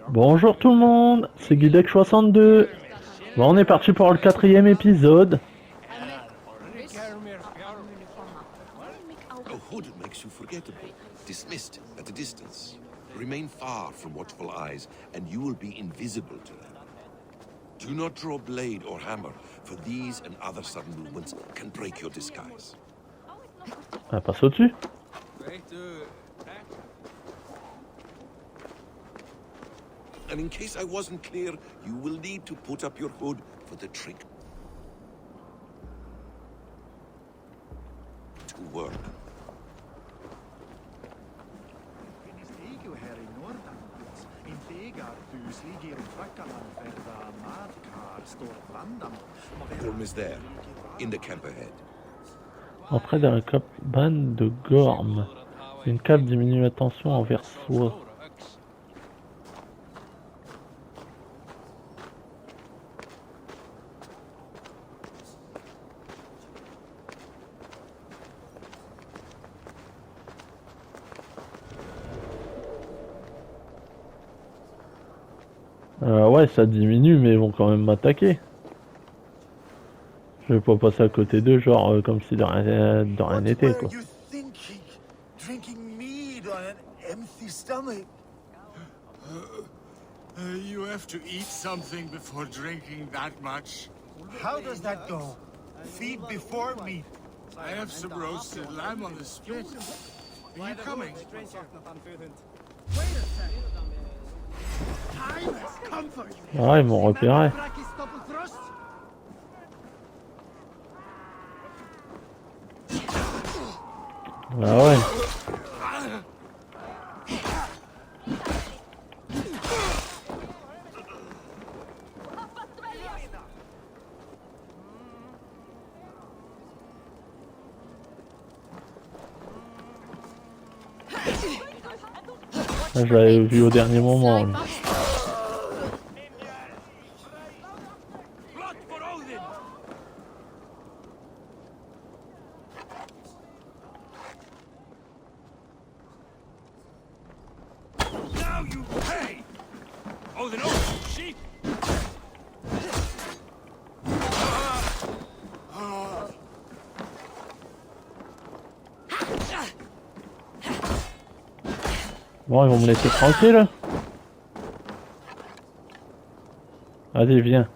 Bonjour tout le monde, c'est Guidec62. Bon, on est parti pour le 4e épisode. A hood makes you forgettable, dismissed at a distance. Remain far from watchful eyes, and you will be invisible to them. Do not draw blade or hammer, for these and other sudden movements can break your disguise. On passe au-dessus. And in case I wasn't clear, you will need to put up your hood for the trick to work. Gorm is there, in the camp ahead. Entrée dans la cabane de Gorm. Une cave diminue la tension envers soi. Ouais, ça diminue, mais ils vont quand même m'attaquer. Je vais pas passer à côté d'eux, genre comme si de rien n'était, quoi. You have to eat something before drinking that much. How does that go? Feed before meat. I have some roasted lamb on the spit. Are you coming? Ah, ils m'ont repéré. Ah ouais. Je l'avais vu au dernier moment. Lui. Bon, ils vont me laisser tranquille. Allez, viens.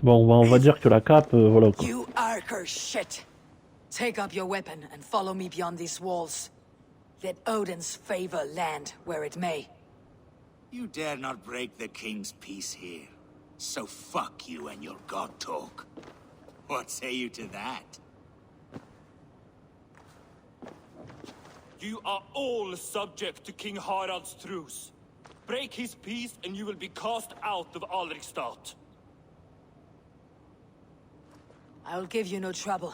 Bon, on va dire que la cape, voilà quoi. You Archer shit. Take up your weapon and follow me beyond these walls. Let Odin's favor land where it may. You dare not break the king's peace here. So fuck you and your god talk. What say you to that? You are all subject to King Harald's truce. Break his peace and you will be cast out of Alrikstad. I will give you no trouble.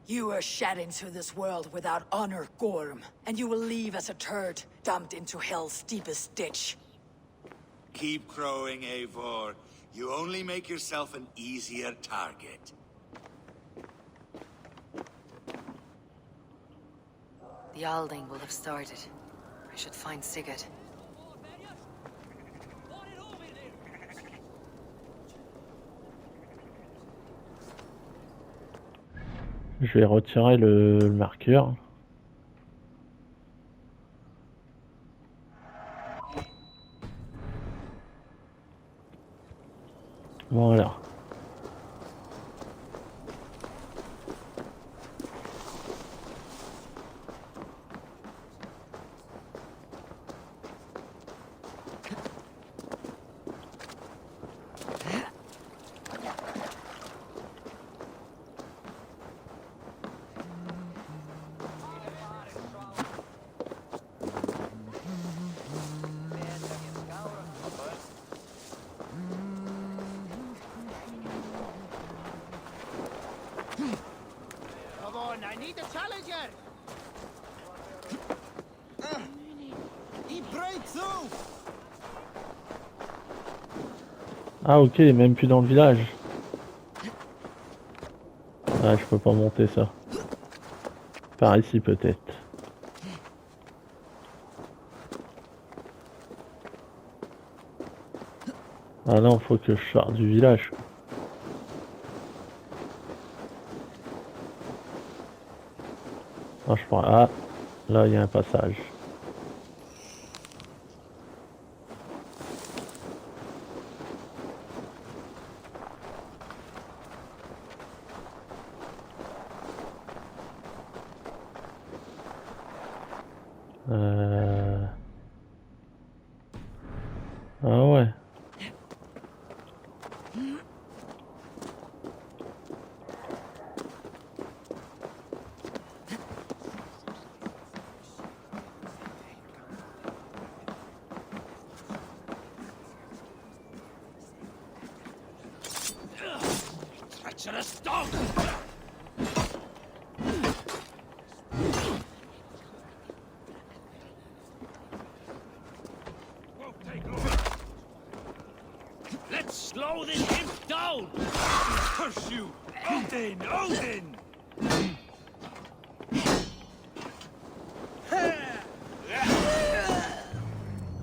You were shed into this world without honor, Gorm, and you will leave as a turd, dumped into hell's deepest ditch. Keep crowing, Eivor. You only make yourself an easier target. The Alding will have started. I should find Sigurd. Je vais retirer le marqueur. Voilà. I need a challenger! He breaks Ah ok, même plus dans le village. Ah, je peux pas monter ça. Par ici peut-être. Ah non, faut que je sorte du village. Ah, je prends... Ah, là il y a un passage. Ah ouais. Treacherous dog! Let's slow this imp down! Curse you! Odin! Odin!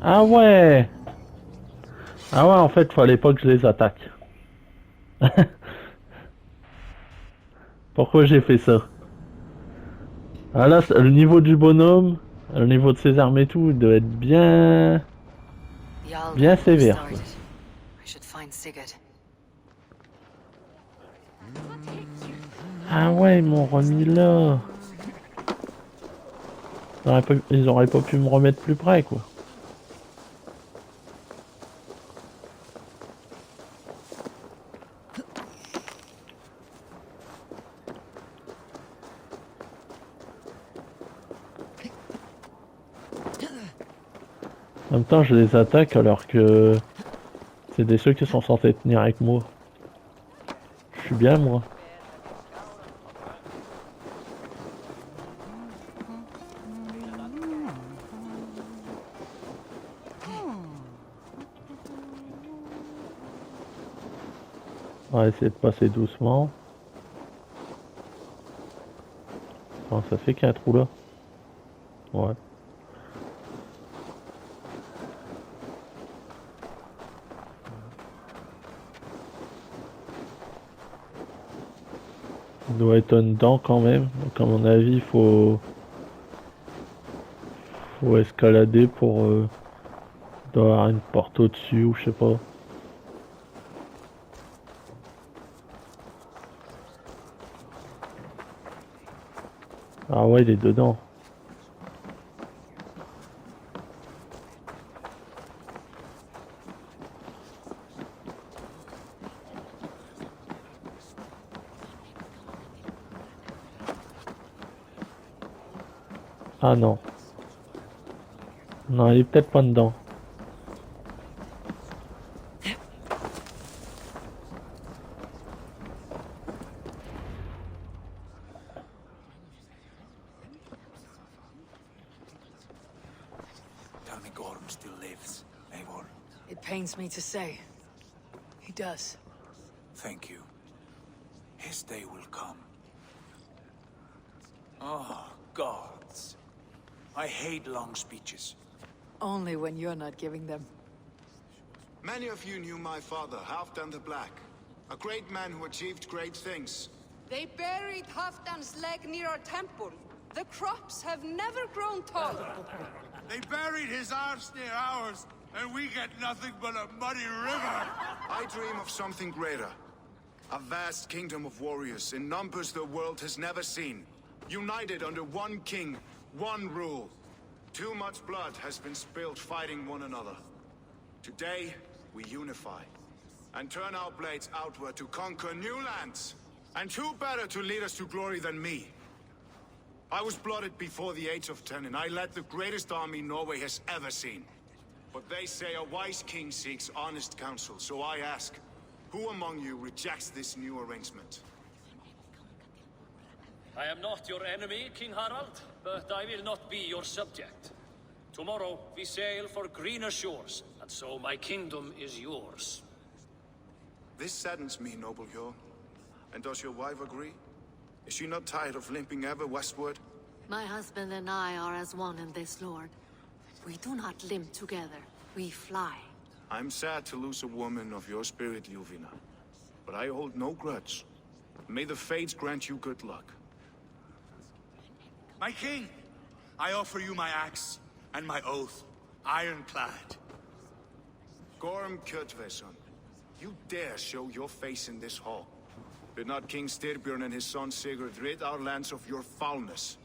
Ah ouais. Ah ouais, en fait, fallait pas que je les attaque. Pourquoi j'ai fait ça? Ah là, le niveau du bonhomme, le niveau de ses armes et tout, il doit être bien... bien sévère. Ah ouais, ils m'ont remis là. Ils auraient pas pu me remettre plus près, quoi. En même temps, je les attaque alors que c'est des ceux qui sont censés tenir avec moi. Je suis bien, moi. On va essayer de passer doucement. Attends, ça fait qu'il y a un trou là. Ouais. Il doit être un dedans quand même. Donc à mon avis, faut escalader pour... il doit y avoir une porte au-dessus ou je sais pas. Ah ouais, il est dedans. Ah non. Non, il est peut-être pas dedans. Tell me Gorm still lives, Eivor. It pains me to say. He does. Thank you. His day will come. Oh, gods. I hate long speeches. Only when you're not giving them. Many of you knew my father, Halfdan the Black. A great man who achieved great things. They buried Halfdan's leg near our temple. The crops have never grown tall. They buried his arse near ours, and we get nothing but a muddy river. I dream of something greater. A vast kingdom of warriors in numbers the world has never seen. United under one king, one rule. Too much blood has been spilled fighting one another. Today, we unify. And turn our blades outward to conquer new lands. And who better to lead us to glory than me? I was blooded before the age of 10, and I led the greatest army Norway has ever seen. But they say a wise king seeks honest counsel, so I ask, who among you rejects this new arrangement? I am not your enemy, King Harald, but I will not be your subject. Tomorrow we sail for greener shores, and so my kingdom is yours. This saddens me, noble Jarl. And does your wife agree? Is she not tired of limping ever westward? My husband and I are as one in this, Lord. We do not limp together. We fly. I'm sad to lose a woman of your spirit, Yuvina. But I hold no grudge. May the fates grant you good luck. My king, I offer you my axe and my oath, ironclad. Gorm Kjotveson, you dare show your face in this hall. Did not King Styrbjörn and his son Sigurd rid our lands of your foulness?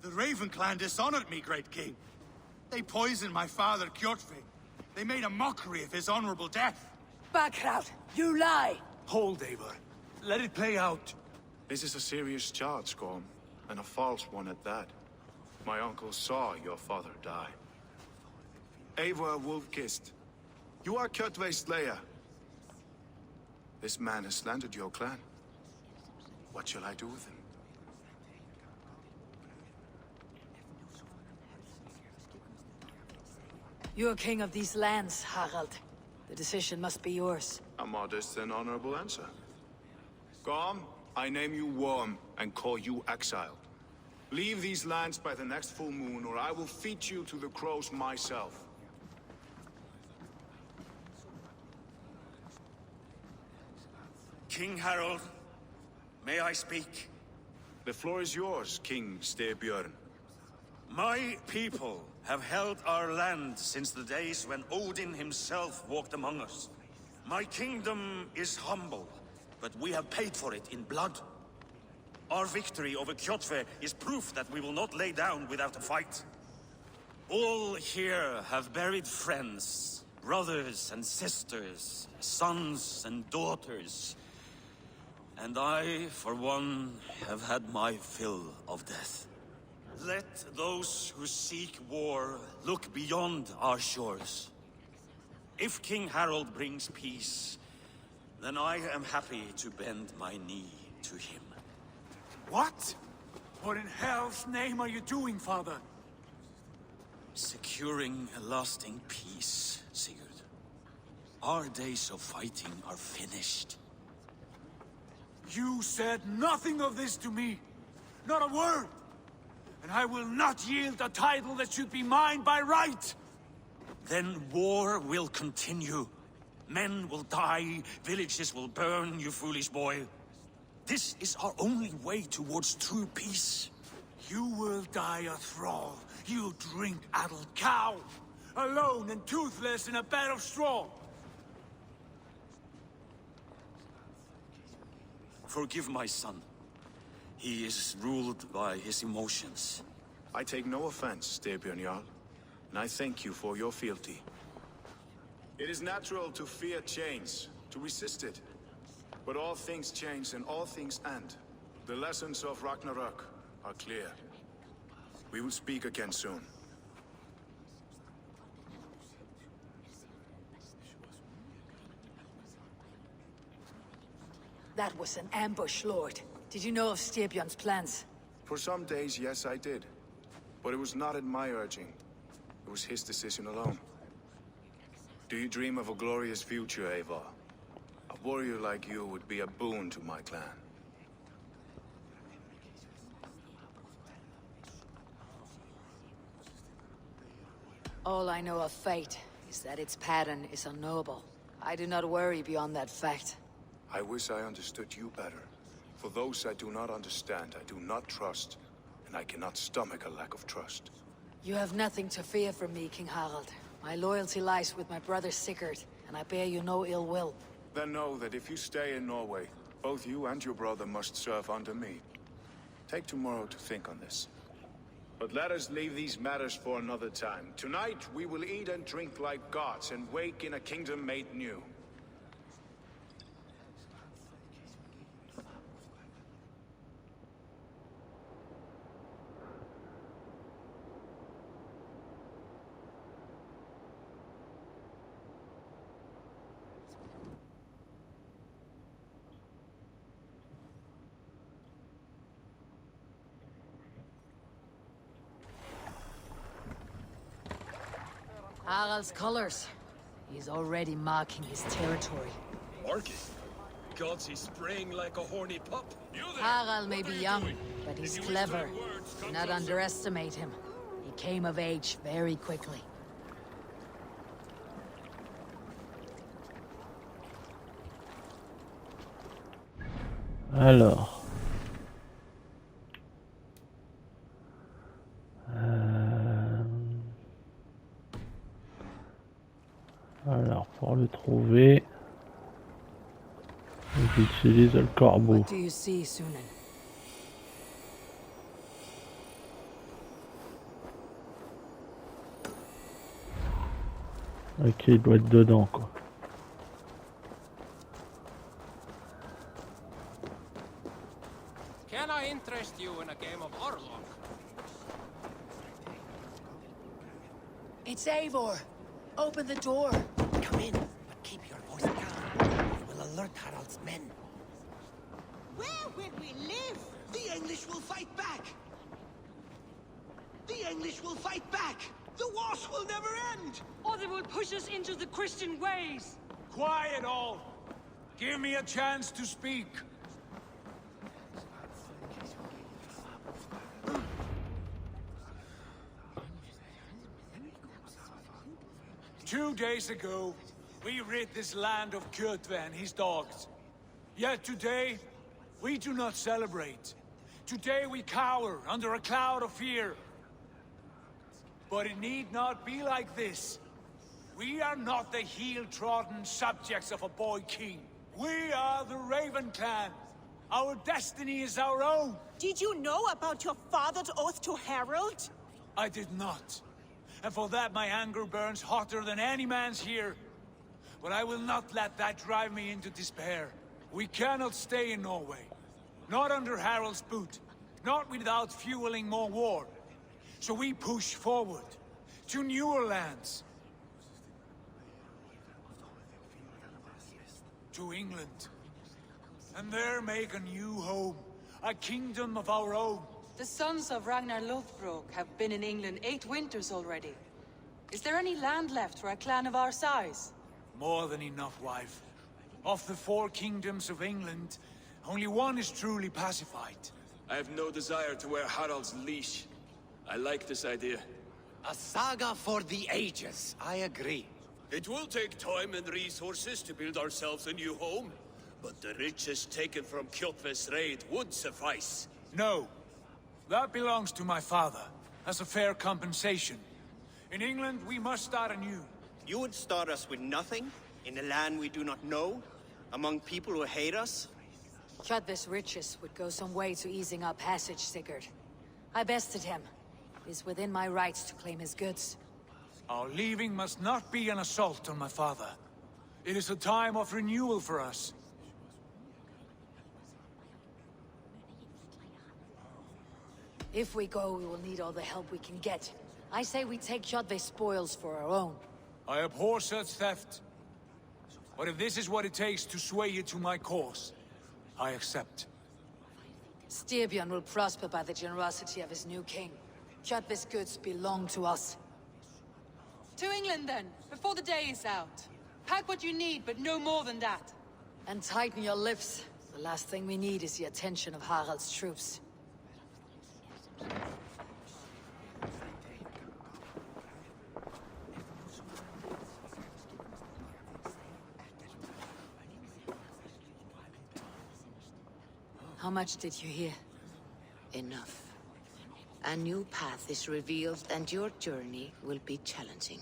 The Raven clan dishonored me, great king. They poisoned my father, Kjotve. They made a mockery of his honorable death. Backrout, you lie! Hold, Eivor. Let it play out. This is a serious charge, Gorm, and a false one at that. My uncle saw your father die. Eivor Wolf-Kissed, you are Kjotve's slayer. This man has slandered your clan. What shall I do with him? You are king of these lands, Harald. The decision must be yours. A modest and honorable answer. Gorm, I name you Worm and call you exiled. Leave these lands by the next full moon, or I will feed you to the crows myself. King Harold, may I speak? The floor is yours, King Styrbjörn. My people have held our land since the days when Odin himself walked among us. My kingdom is humble, but we have paid for it in blood. Our victory over Kjotve is proof that we will not lay down without a fight. All here have buried friends, brothers and sisters, sons and daughters. And I, for one, have had my fill of death. Let those who seek war look beyond our shores. If King Harold brings peace, then I am happy to bend my knee to him. What? What in hell's name are you doing, father? Securing a lasting peace, Sigurd. Our days of fighting are finished. You said nothing of this to me. Not a word. And I will not yield a title that should be mine by right. Then war will continue. Men will die, villages will burn, you foolish boy. This is our only way towards true peace. You will die a thrall. You drink-addled cow. Alone and toothless in a bed of straw. Forgive my son. He is ruled by his emotions. I take no offense, Styrbjörn Jarl, and I thank you for your fealty. It is natural to fear change, to resist it. But all things change and all things end. The lessons of Ragnarok are clear. We will speak again soon. That was an ambush, Lord. Did you know of Styrbjörn's plans? For some days, yes, I did. But it was not at my urging. It was his decision alone. Do you dream of a glorious future, Eivor? A warrior like you would be a boon to my clan. All I know of fate is that its pattern is unknowable. I do not worry beyond that fact. I wish I understood you better. For those I do not understand, I do not trust, and I cannot stomach a lack of trust. You have nothing to fear from me, King Harald. My loyalty lies with my brother Sigurd, and I bear you no ill will. Then know that if you stay in Norway, both you and your brother must serve under me. Take tomorrow to think on this. But let us leave these matters for another time. Tonight, we will eat and drink like gods and wake in a kingdom made new. Harald's colors. He's already marking his territory. Marking? Gods, he's spraying like a horny pup. Harald may be young, but he's clever. Do not underestimate him. He came of age very quickly. Alors. Alors, pour le trouver, j'utilise le corbeau. What do you see, Sunan? Ok, il doit être dedans, quoi. Can I interest you in a game of Orlok? It's Eivor. Open the door. Come in, but keep your voice down. It will alert Harald's men. Where will we live? The English will fight back! The English will fight back! The wars will never end! Or they will push us into the Christian ways! Quiet all! Give me a chance to speak! Two days ago, we rid this land of Kjotve and his dogs. Yet today, we do not celebrate. Today we cower under a cloud of fear. But it need not be like this. We are not the heel-trodden subjects of a boy king. We are the Raven clan. Our destiny is our own. Did you know about your father's oath to Harald? I did not. And for that my anger burns hotter than any man's here. But I will not let that drive me into despair. We cannot stay in Norway. Not under Harald's boot. Not without fueling more war. So we push forward. To newer lands. To England. And there make a new home. A kingdom of our own. The sons of Ragnar Lothbrok have been in England 8 winters already. Is there any land left for a clan of our size? More than enough, wife. Of the 4 kingdoms of England, only one is truly pacified. I have no desire to wear Harald's leash. I like this idea. A saga for the ages, I agree. It will take time and resources to build ourselves a new home, but the riches taken from Kjotve's raid would suffice. No. That belongs to my father, as a fair compensation. In England, we must start anew. You would start us with nothing? In a land we do not know? Among people who hate us? Kjotve's riches would go some way to easing our passage, Sigurd. I bested him. It is within my rights to claim his goods. Our leaving must not be an assault on my father. It is a time of renewal for us. If we go, we will need all the help we can get. I say we take Kjotve's spoils for our own. I abhor such theft. But if this is what it takes to sway you to my cause, I accept. Styrbjörn will prosper by the generosity of his new king. Kjotve's goods belong to us. To England then, before the day is out. Pack what you need, but no more than that. And tighten your lips. The last thing we need is the attention of Harald's troops. How much did you hear? Enough. A new path is revealed, and your journey will be challenging.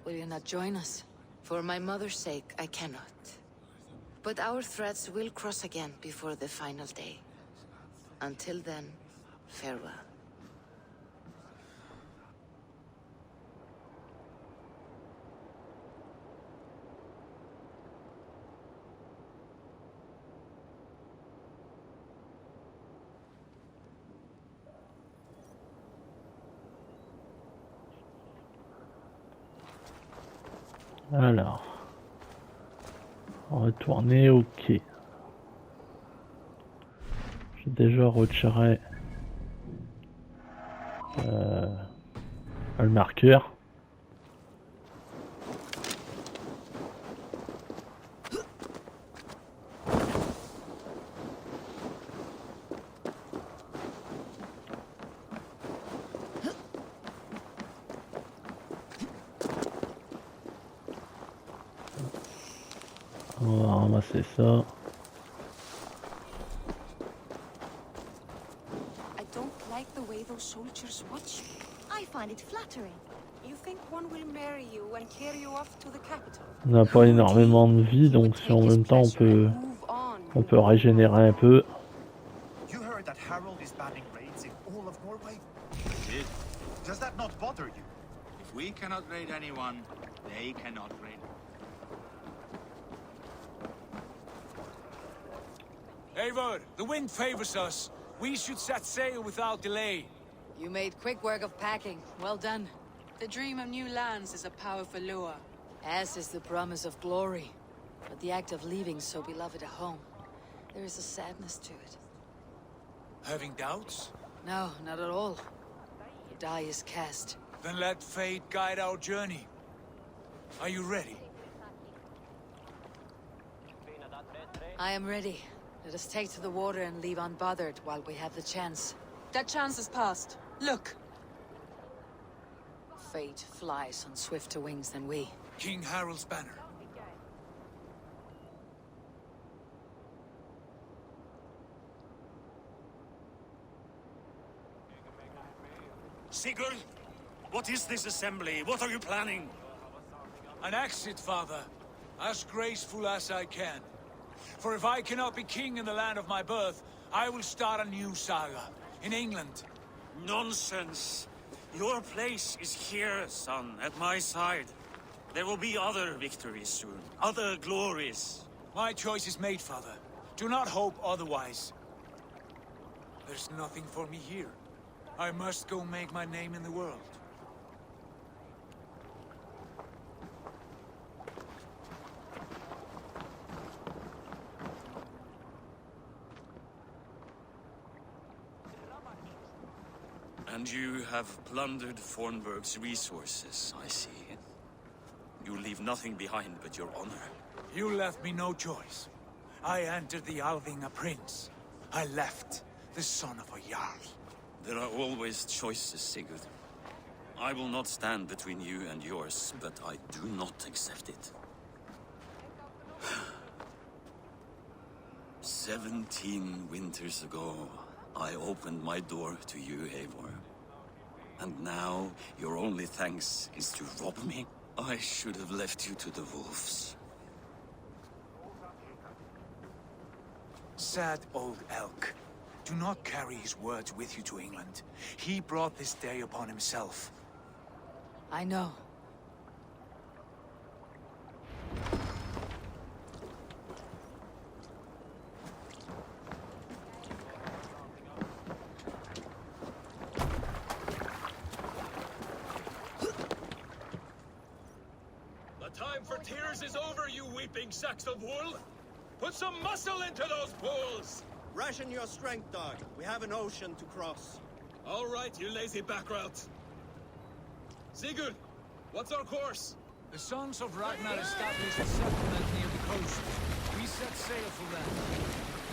Will you not join us? For my mother's sake, I cannot. But our threads will cross again before the final day. Until then, farewell. Alors, retourner au quai. J'ai déjà retiré le marqueur. On va ramasser ça. I don't like the way those soldiers watch you. I find it flattering. You think one will marry you and carry you off to the capital? On n'a pas énormément de vie, donc si en même temps on peut régénérer un peu. You heard that Harold is banning raids in all of Norway? I did. Does that not bother you? If we cannot raid anyone, they cannot raid. Eivor, the wind favors us. We should set sail without delay. You made quick work of packing. Well done. The dream of new lands is a powerful lure. As is the promise of glory. But the act of leaving so beloved a home, there is a sadness to it. Having doubts? No, not at all. The die is cast. Then let fate guide our journey. Are you ready? I am ready. Let us take to the water and leave unbothered while we have the chance. That chance is past. Look! Fate flies on swifter wings than we. King Harold's banner. Sigurd, what is this assembly? What are you planning? An exit, father. As graceful as I can. For if I cannot be king in the land of my birth, I will start a new saga. In England. Nonsense. Your place is here, son, at my side. There will be other victories soon. Other glories. My choice is made, father. Do not hope otherwise. There's nothing for me here. I must go make my name in the world. And you have plundered Fornburg's resources, I see. You leave nothing behind but your honor. You left me no choice. I entered the Alving a prince. I left the son of a Jarl. There are always choices, Sigurd. I will not stand between you and yours, but I do not accept it. 17 winters ago, I opened my door to you, Eivor. And now, your only thanks is to rob me? I should have left you to the wolves. Sad old elk. Do not carry his words with you to England. He brought this day upon himself. I know. The time for tears is over, you weeping sacks of wool! Put some muscle into those pools! Ration your strength, dog. We have an ocean to cross. All right, you lazy backrout. Sigurd, what's our course? The sons of Ragnar established a settlement near the coast. We set sail for them.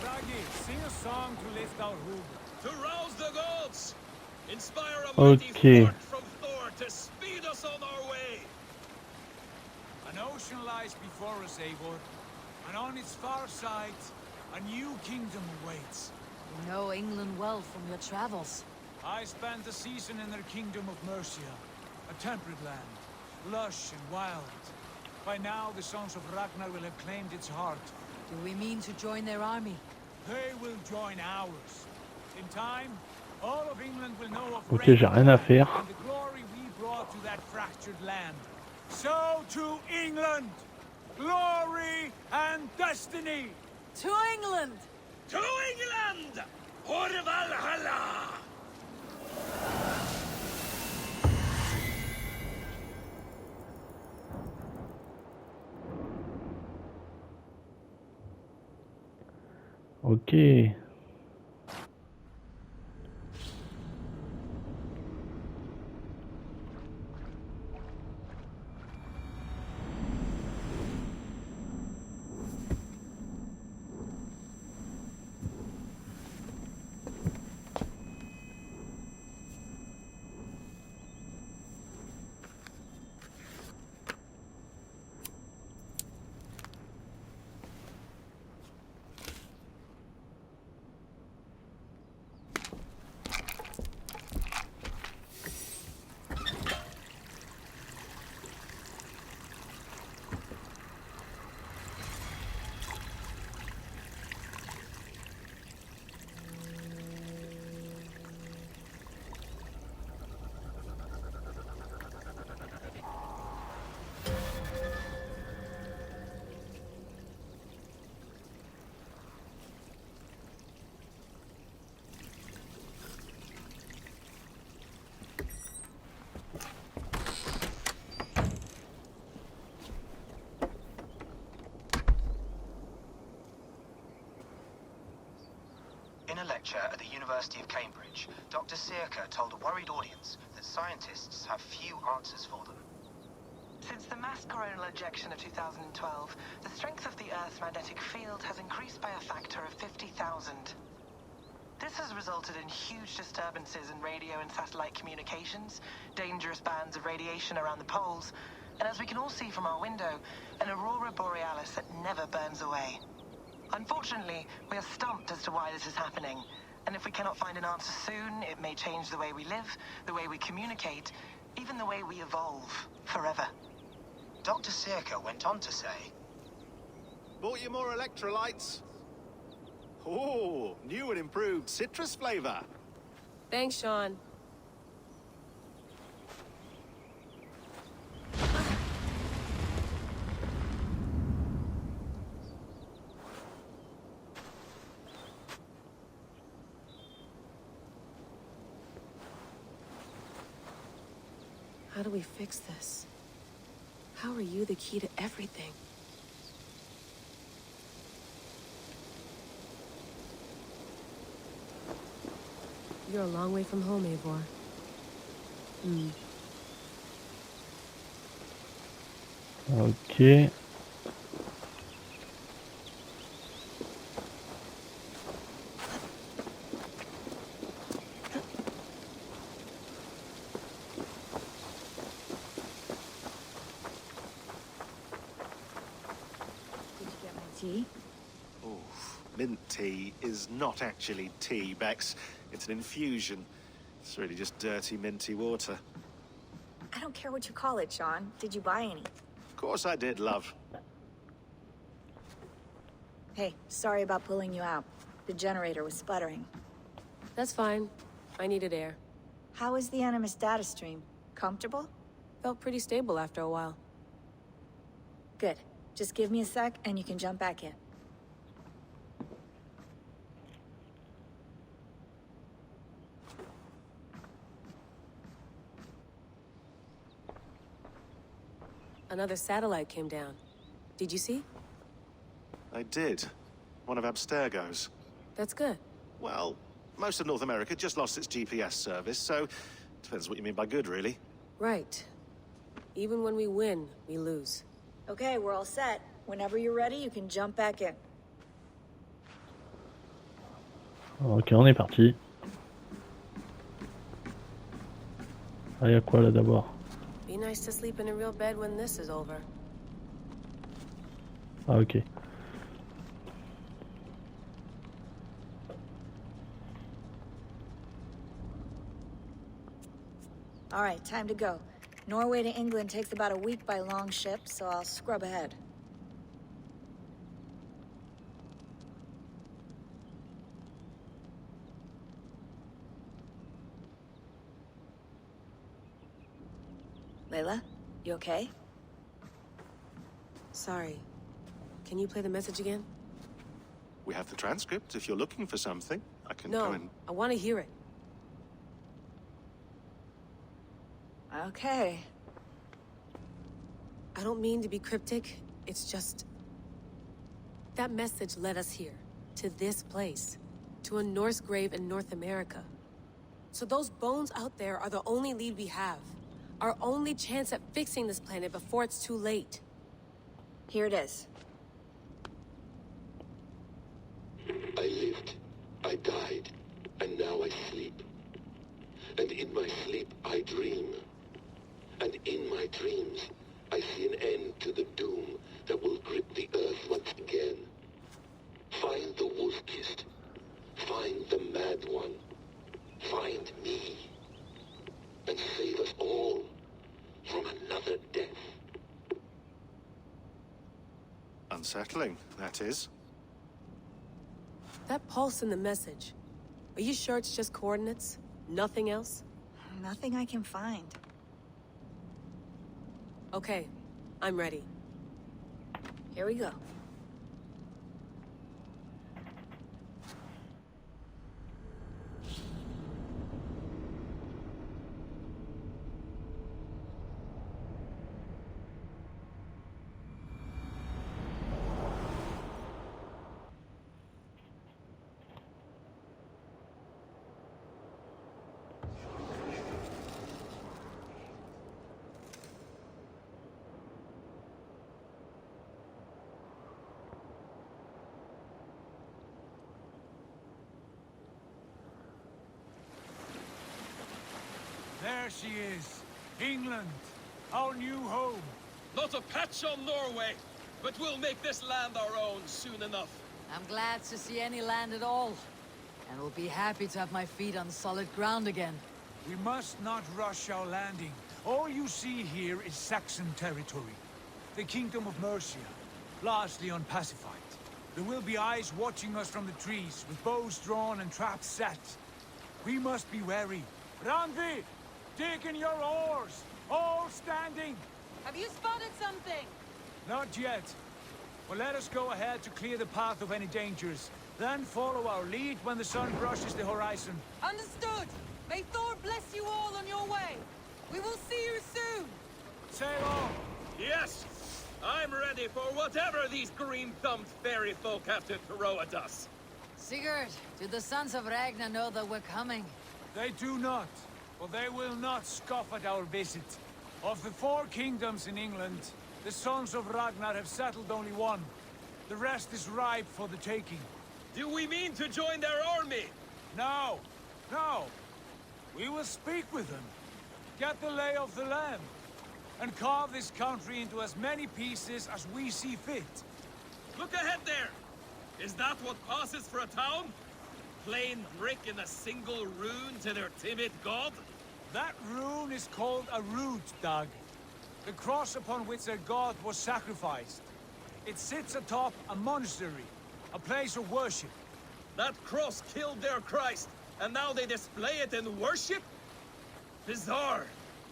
Raggi, sing a song to lift our hood. To rouse the gods! Inspire a mighty fort from Thor to speed us on our way! An ocean lies before us, Eivor. And on its far side, a new kingdom awaits. You know England well from your travels. I spent a season in their kingdom of Mercia. A temperate land, lush and wild. By now, the sons of Ragnar will have claimed its heart. Do we mean to join their army? They will join ours. In time, all of England will know of Ok, j'ai rien à faire. and the glory we brought to that fractured land. So to England! Glory and destiny! To England! To England! For Valhalla! Ok. lecture at the University of Cambridge, Dr. Circa told a worried audience that scientists have few answers for them. Since the mass coronal ejection of 2012, the strength of the Earth's magnetic field has increased by a factor of 50,000. This has resulted in huge disturbances in radio and satellite communications, dangerous bands of radiation around the poles, and as we can all see from our window, an aurora borealis that never burns away. Unfortunately, we are stumped as to why this is happening, and if we cannot find an answer soon, it may change the way we live, the way we communicate, even the way we evolve, forever. Dr. Circa went on to say, "Bought you more electrolytes? Oh, new and improved citrus flavor." Thanks, Sean. How do we fix this? How are you the key to everything? You're a long way from home, Eivor. Ok. Tea? Oh, mint tea is not actually tea, Bex. It's an infusion. It's really just dirty, minty water. I don't care what you call it, Sean. Did you buy any? Of course I did, love. Hey, sorry about pulling you out. The generator was sputtering. That's fine. I needed air. How is the Animus data stream? Comfortable? Felt pretty stable after a while. Good. Just give me a sec and you can jump back in. Another satellite came down. Did you see? I did. One of Abstergo's. That's good. Well, most of North America just lost its GPS service, so depends what you mean by good, really. Right. Even when we win, we lose. Okay, we're all set. Whenever you're ready, you can jump back in. Ok, on est parti. Ah, y a quoi là d'abord? Be nice to sleep in a real bed when this is over. Ah, ok. All right, time to go. Norway to England takes about a week by long ship, so I'll scrub ahead. Layla, you okay? Sorry. Can you play the message again? We have the transcript. If you're looking for something, I can No, go and... I want to hear it. Okay. I don't mean to be cryptic. It's just... that message led us here. To this place. To a Norse grave in North America. So those bones out there are the only lead we have. Our only chance at fixing this planet before it's too late. Here it is. I lived, I died, and now I sleep. And in my sleep I dream. And in my dreams I see an end to the doom that will grip the earth once again. Find the wolf-kissed. Find the mad one. Find me. And save us all from another death. Unsettling, that is. That pulse in the message. Are you sure it's just coordinates? Nothing else? Nothing I can find. Okay, I'm ready. Here we go. There she is. England, our new home. Not a patch on Norway, but we'll make this land our own soon enough. I'm glad to see any land at all. And will be happy to have my feet on solid ground again. We must not rush our landing. All you see here is Saxon territory. The Kingdom of Mercia, largely unpacified. There will be eyes watching us from the trees, with bows drawn and traps set. We must be wary. Randvi, dig in your oars! All standing! Have you spotted something? Not yet. Well, let us go ahead to clear the path of any dangers. Then follow our lead when the sun brushes the horizon. Understood! May Thor bless you all on your way! We will see you soon! Sail on! Yes! I'm ready for whatever these green-thumbed fairy folk have to throw at us. Sigurd, do the sons of Ragnar know that we're coming? They do not. Well, they will not scoff at our visit. Of the 4 kingdoms in England, the sons of Ragnar have settled only one. The rest is ripe for the taking. Do we mean to join their army? No. No. We will speak with them. Get the lay of the land. And carve this country into as many pieces as we see fit. Look ahead there! Is that what passes for a town? Plain brick in a single rune to their timid god? That rune is called a root, Doug. The cross upon which their god was sacrificed. It sits atop a monastery, a place of worship. That cross killed their Christ, and now they display it in worship? Bizarre.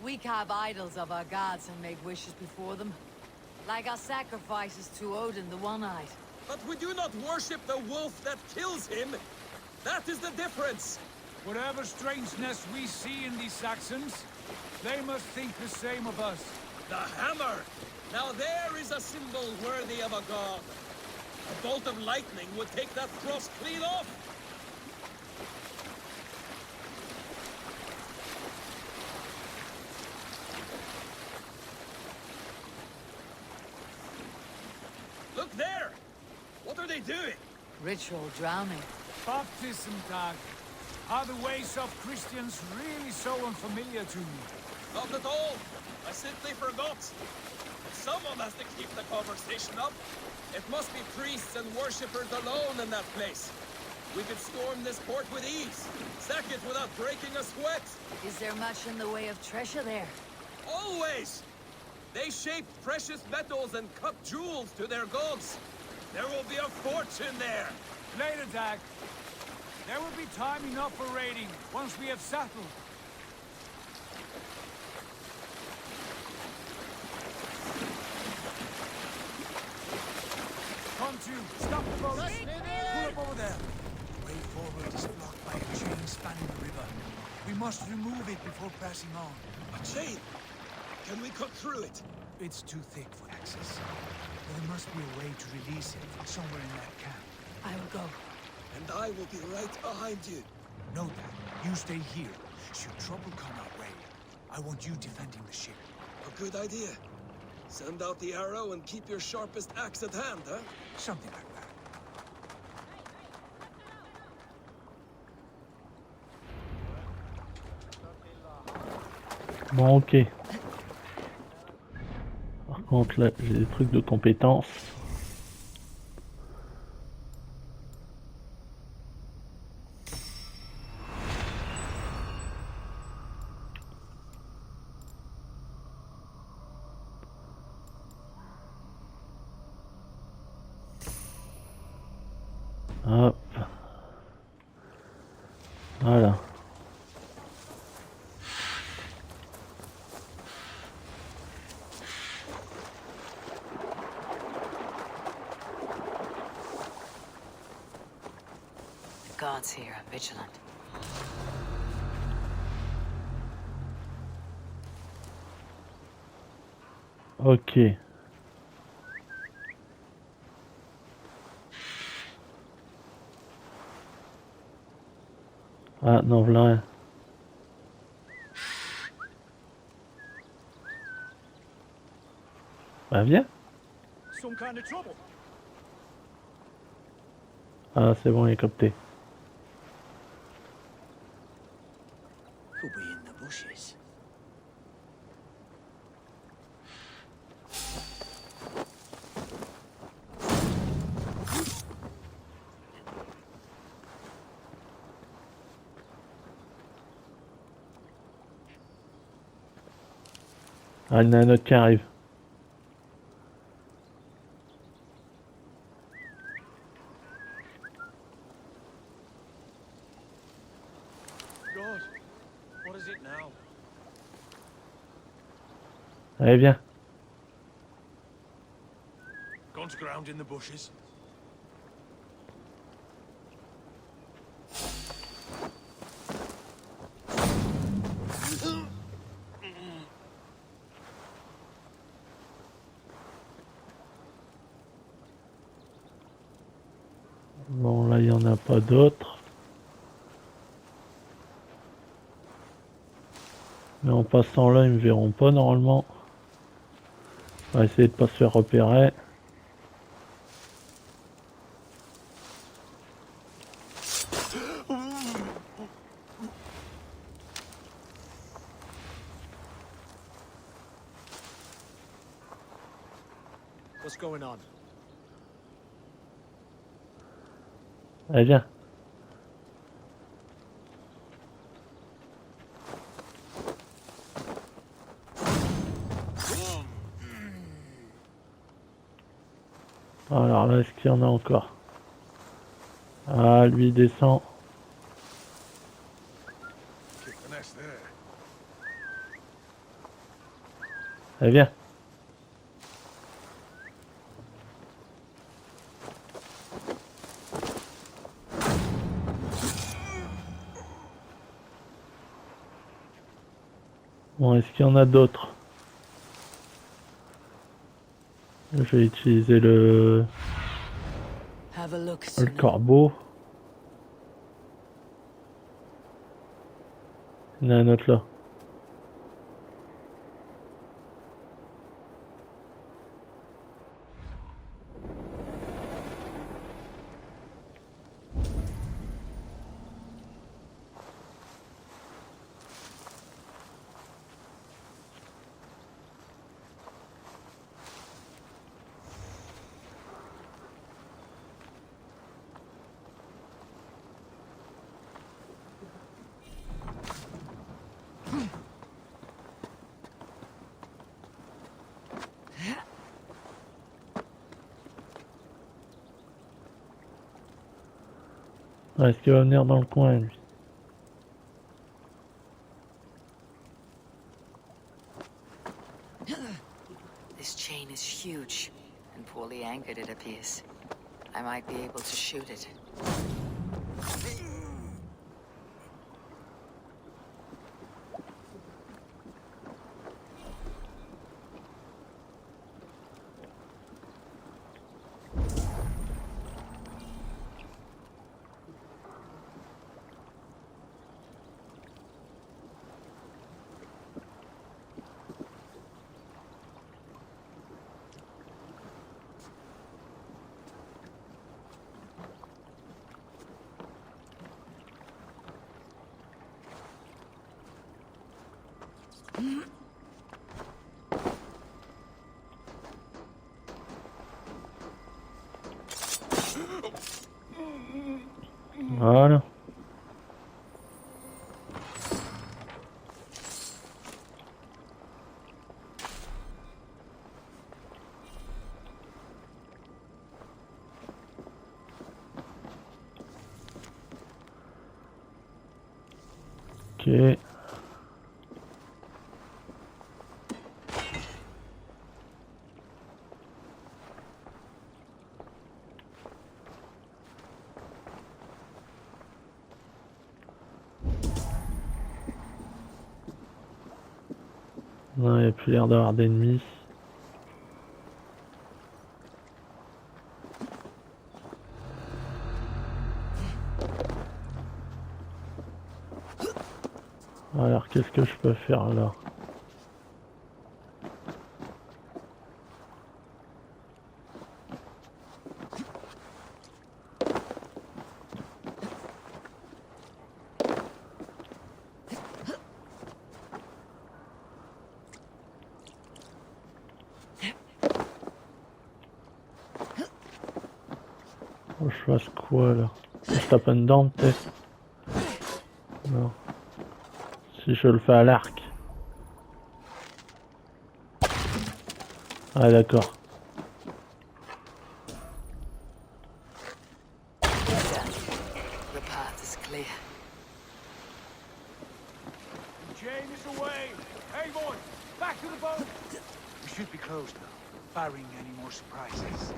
We carve idols of our gods and make wishes before them. Like our sacrifices to Odin the One-Eyed. But we do not worship the wolf that kills him. That is the difference. Whatever strangeness we see in these Saxons, they must think the same of us. The hammer! Now there is a symbol worthy of a god. A bolt of lightning would take that cross clean off. Look there! What are they doing? Ritual drowning. Baptism, Doug. Are the ways of Christians really so unfamiliar to you? Not at all. I simply forgot. Someone has to keep the conversation up. It must be priests and worshippers alone in that place. We could storm this port with ease. Sack it without breaking a sweat. Is there much in the way of treasure there? Always! They shape precious metals and cut jewels to their gods. There will be a fortune there. Later, Dag. There will be time enough for raiding once we have settled. Come to. Stop the boat. Pull up over there. Way forward is blocked by a chain spanning the river. We must remove it before pressing on. A chain? Can we cut through it? It's too thick for access. But there must be a way to release it somewhere in that camp. I will go. And I will be right behind you. Know that. You stay here. Should trouble come our way, I want you defending the ship. A good idea. Send out the arrow and keep your sharpest axe at hand, huh? Something like that. Bon, ok. Par contre, là, j'ai des trucs de compétences. Hop. Voilà. The gods here are vigilant. Ok. Ah, non, voilà rien. Bah, viens. Some kind of trouble. Ah, c'est bon, il est capté. Could be in the bushes. Ah, il y en a un autre qui arrive. God, what is it now? Allez, viens. Gone to ground in the bushes. Bon, là, il n'y en a pas d'autres. Mais en passant là, ils me verront pas normalement. On va essayer de pas se faire repérer. What's going on? Allez, viens. Alors là, est-ce qu'il y en a encore? Ah, lui descend. Allez, viens. Bon, est-ce qu'il y en a d'autres? Je vais utiliser le corbeau. Il y en a un autre là. Est-ce qu'il va venir dans le coin, lui? This chain is huge and poorly anchored, it appears. I might be able to shoot it. Voilà. Ok. Non, il n'y a plus l'air d'avoir d'ennemis. Alors, qu'est-ce que je peux faire là? Faut que je fasse quoi là? Je tape un dent peut-être? Non. Si je le fais à l'arc. Ah d'accord. The path is clear. Jane is away. Hey, boy, back to the boat. We should be close now, barring any more surprises.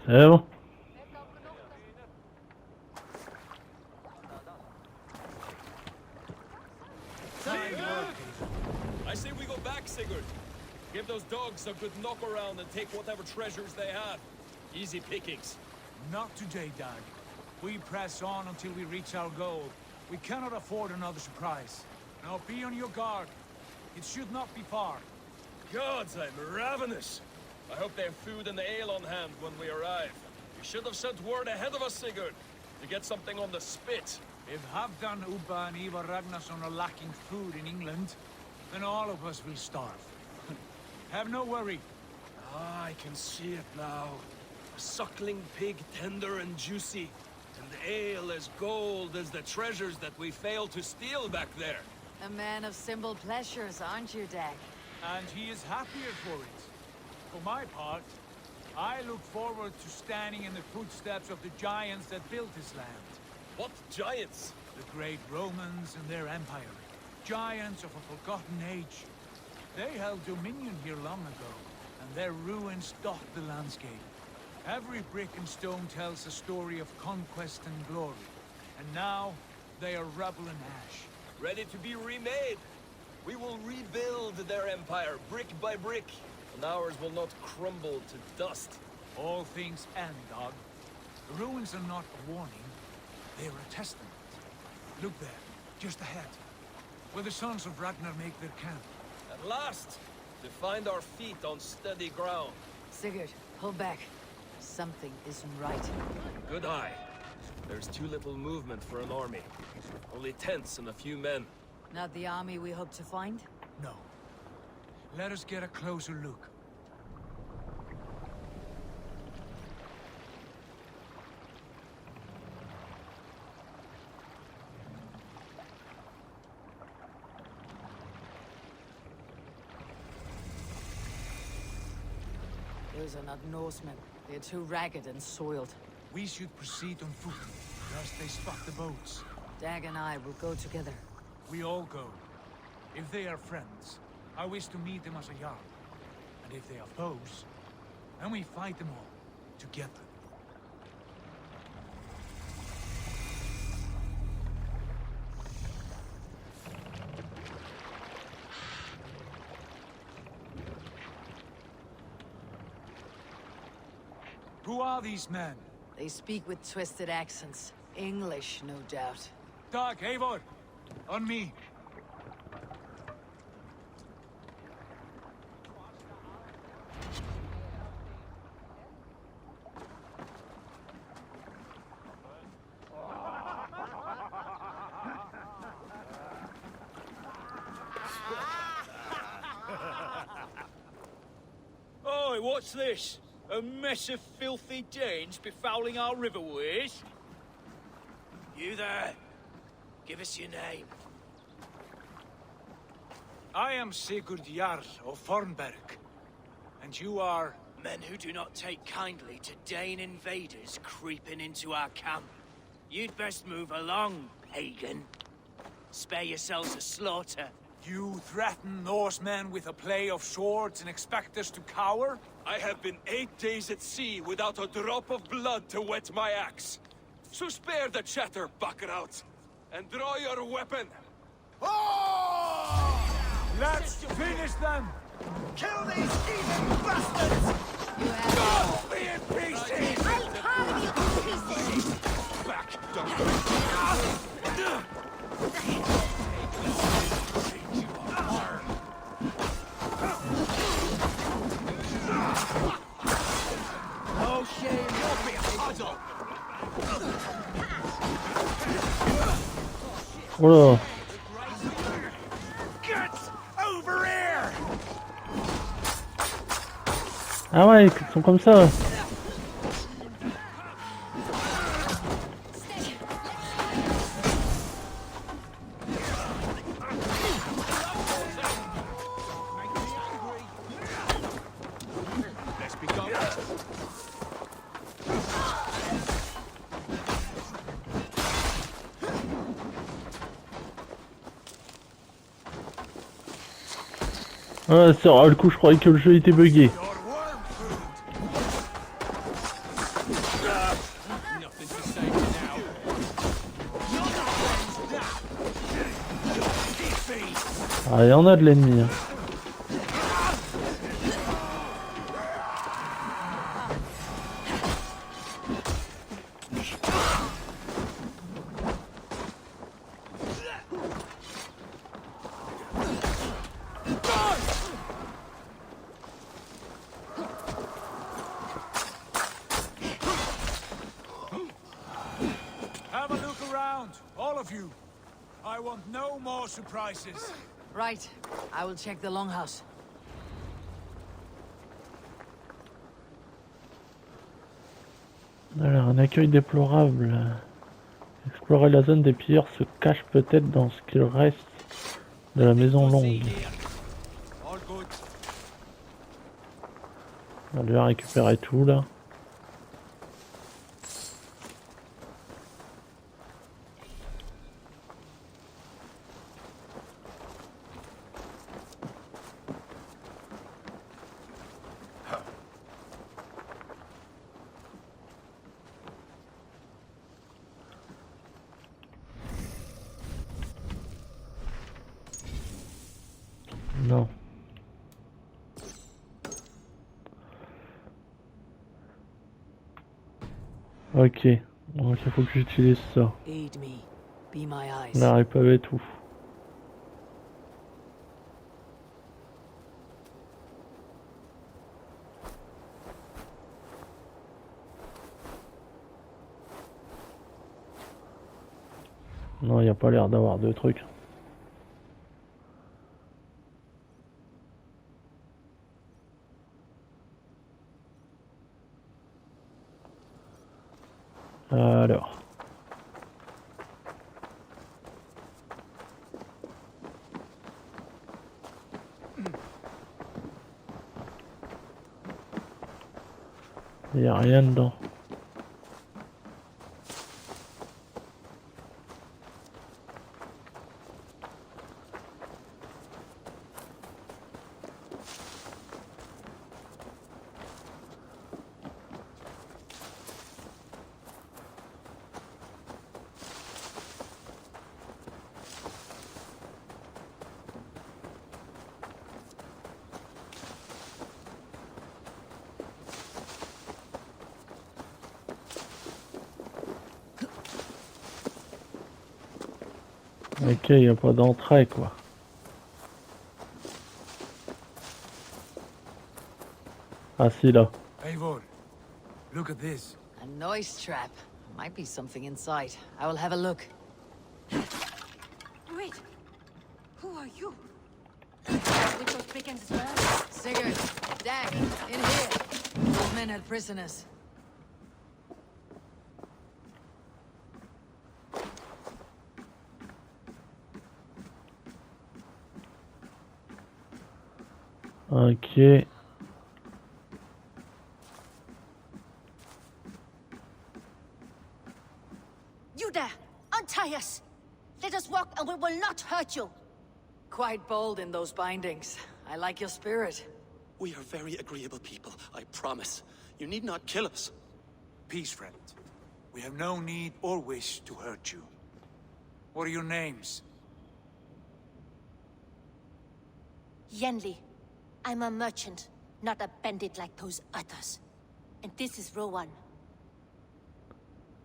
C'est bon. I say we go back, Sigurd. Give those dogs a good knock around and take whatever treasures they have. Easy pickings. Not today, Dag. We press on until we reach our goal. We cannot afford another surprise. Now be on your guard. It should not be far. Gods, I'm ravenous. I hope they have food and ale on hand when we arrive. You should have sent word ahead of us, Sigurd, to get something on the spit. If Halfdan, Ubba, and Ivar Ragnarsson are lacking food in England, then all of us will starve. Have no worry. Ah, I can see it now. A suckling pig, tender and juicy. And the ale as gold as the treasures that we failed to steal back there. A man of simple pleasures, aren't you, Dag? And he is happier for it. For my part, I look forward to standing in the footsteps of the giants that built this land. What giants? The great Romans and their empire. Giants of a forgotten age. They held dominion here long ago, and their ruins dot the landscape. Every brick and stone tells a story of conquest and glory. And now, they are rubble and ash. Ready to be remade. We will rebuild their empire, brick by brick, and ours will not crumble to dust. All things end, Dog. The ruins are not a warning. They are a testament. Look there, just ahead, where the sons of Ragnar make their camp. At last, to find our feet on steady ground. Sigurd, hold back. Something isn't right. Good eye. There's too little movement for an army. Only tents and a few men. Not the army we hope to find? No. Let us get a closer look. Those are not Norsemen. They're too ragged and soiled. We should proceed on foot, lest they spot the boats. Dag and I will go together. We all go. If they are friends, I wish to meet them as a Jarl. And if they are foes, then we fight them all, together. Who are these men? They speak with twisted accents. English, no doubt. Dag, Eivor! On me! Oi, what's this? A mess of filthy Danes befouling our riverways? You there? Give us your name. I am Sigurd Jarl of Fornberg. And you are... Men who do not take kindly to Dane invaders creeping into our camp. You'd best move along, pagan. Spare yourselves a slaughter. You threaten Norsemen with a play of swords and expect us to cower? I have been 8 days at sea without a drop of blood to wet my axe. So spare the chatter, buckerout, and draw your weapon. Oh! Let's finish them! Kill these heathen bastards! Go me in pieces! I'll carve you to pieces! Back, No shame, you'll be a puzzle! Oh là. Get over here! Ah ouais, ils sont comme ça. Ah, le coup, je croyais que le jeu était bugué. Ah, il y en a de l'ennemi. Hein. Have a look around, all of you. I want no more surprises. Right. I will check the longhouse. Alors, un accueil déplorable. Explorer la zone des pilleurs se cache peut-être dans ce qu'il reste de la maison longue. On va récupérer tout là. Non. Ok, donc il faut que j'utilise ça. La épave et tout. Non, il n'y a pas l'air d'avoir de trucs. Alors. Il n'y a rien dedans. Ok, il n'y a pas d'entrée quoi. Ah si là. Eivor, look at this. A noise trap. Might be something inside. I will have a look. Wait. Who are you? With those brigands as well? Sigurd, Dag, in here. Those men had prisoners. Ok. You there! Untie us! Let us walk and we will not hurt you! Quite bold in those bindings. I like your spirit. We are very agreeable people, I promise. You need not kill us. Peace, friend. We have no need or wish to hurt you. What are your names? Yenli. I'm a merchant, not a bandit like those others. And this is Rowan.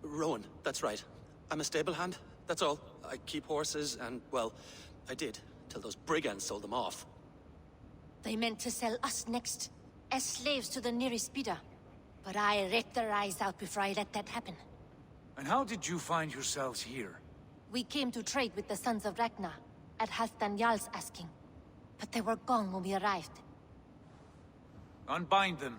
Rowan, that's right. I'm a stable hand, that's all. I keep horses and, well, I did, till those brigands sold them off. They meant to sell us next, as slaves to the nearest bidder. But I ripped their eyes out before I let that happen. And how did you find yourselves here? We came to trade with the Sons of Ragnar, at Halfdan Jarl's asking. But they were gone when we arrived. Unbind them.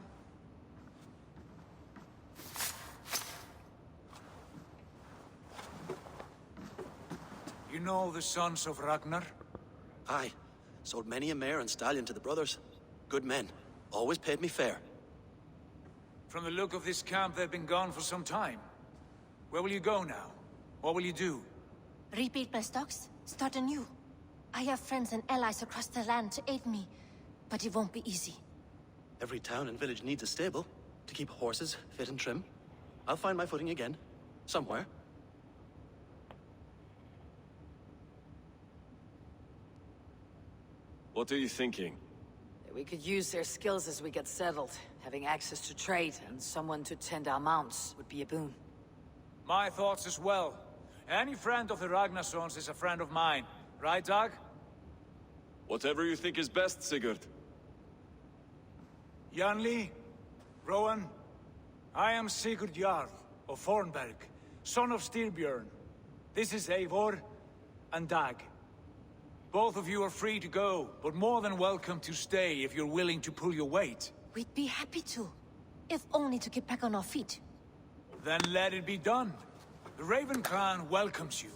You know the Sons of Ragnar? Aye. Sold many a mare and stallion to the brothers. Good men. Always paid me fair. From the look of this camp, they've been gone for some time. Where will you go now? What will you do? Rebuild my stocks, start anew. I have friends and allies across the land to aid me. but it won't be easy. Every town and village needs a stable to keep horses fit and trim. I'll find my footing again, somewhere. What are you thinking? We could use their skills as we get settled. Having access to trade and someone to tend our mounts would be a boon. My thoughts as well. Any friend of the Ragnarsons is a friend of mine. Right, Dag? Whatever you think is best, Sigurd. Janli, Rowan, I am Sigurd Jarl of Fornberg, son of Styrbjörn. This is Eivor and Dag. Both of you are free to go, but more than welcome to stay if you're willing to pull your weight. We'd be happy to, if only to get back on our feet. Then let it be done. The Raven clan welcomes you.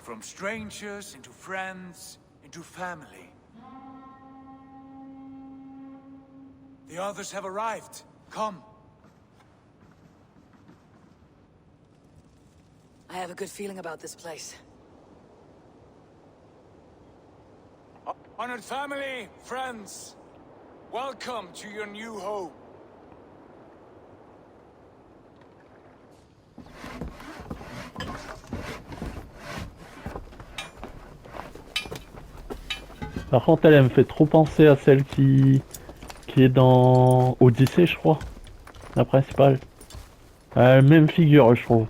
From strangers into friends, into family. The others have arrived. Come. I have a good feeling about this place. Honored family, friends, welcome to your new home. Par contre, elle me fait trop penser à celle qui est dans Odyssée, je crois. La principale. Même figure, je trouve.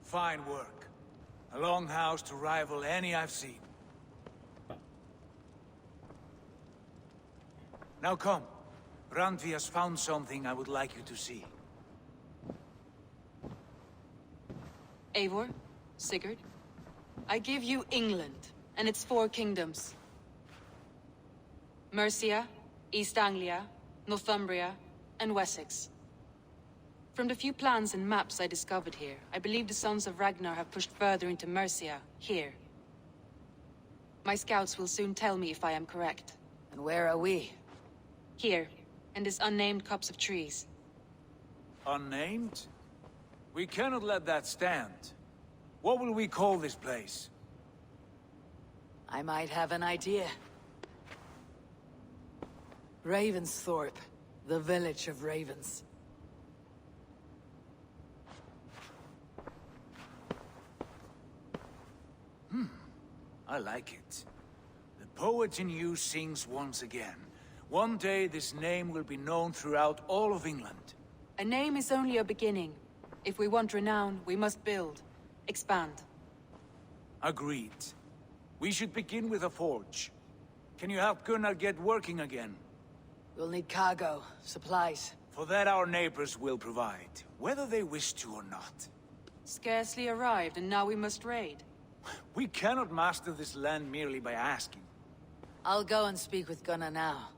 Fine work. A longhouse to rival any I've seen. Now come. Randvi has found something I would like you to see. Eivor, Sigurd, I give you England and its 4 kingdoms. Mercia, East Anglia, Northumbria, and Wessex. From the few plans and maps I discovered here, I believe the Sons of Ragnar have pushed further into Mercia, here. My scouts will soon tell me if I am correct. And where are we? Here, in this unnamed copse of trees. Unnamed? We cannot let that stand. What will we call this place? I might have an idea. Ravensthorpe, the village of ravens. I like it. The poet in you sings once again. One day this name will be known throughout all of England. A name is only a beginning. If we want renown, we must build, expand. Agreed. We should begin with a forge. Can you help Gunnar get working again? We'll need cargo, supplies. For that our neighbors will provide, whether they wish to or not. Scarcely arrived, and now we must raid. We cannot master this land merely by asking. I'll go and speak with Gunnar now.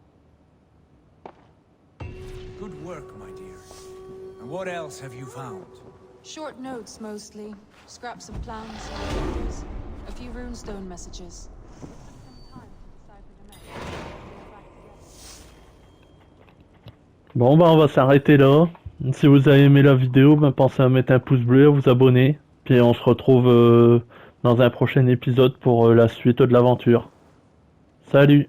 Good work, my dear. And what else have you found? Short notes, mostly. Scraps of plans and letters. A few runestone messages. Bon bah on va s'arrêter là. Si vous avez aimé la vidéo, ben pensez à mettre un pouce bleu, à vous abonner. Puis on se retrouve dans un prochain épisode pour la suite de l'aventure. Salut!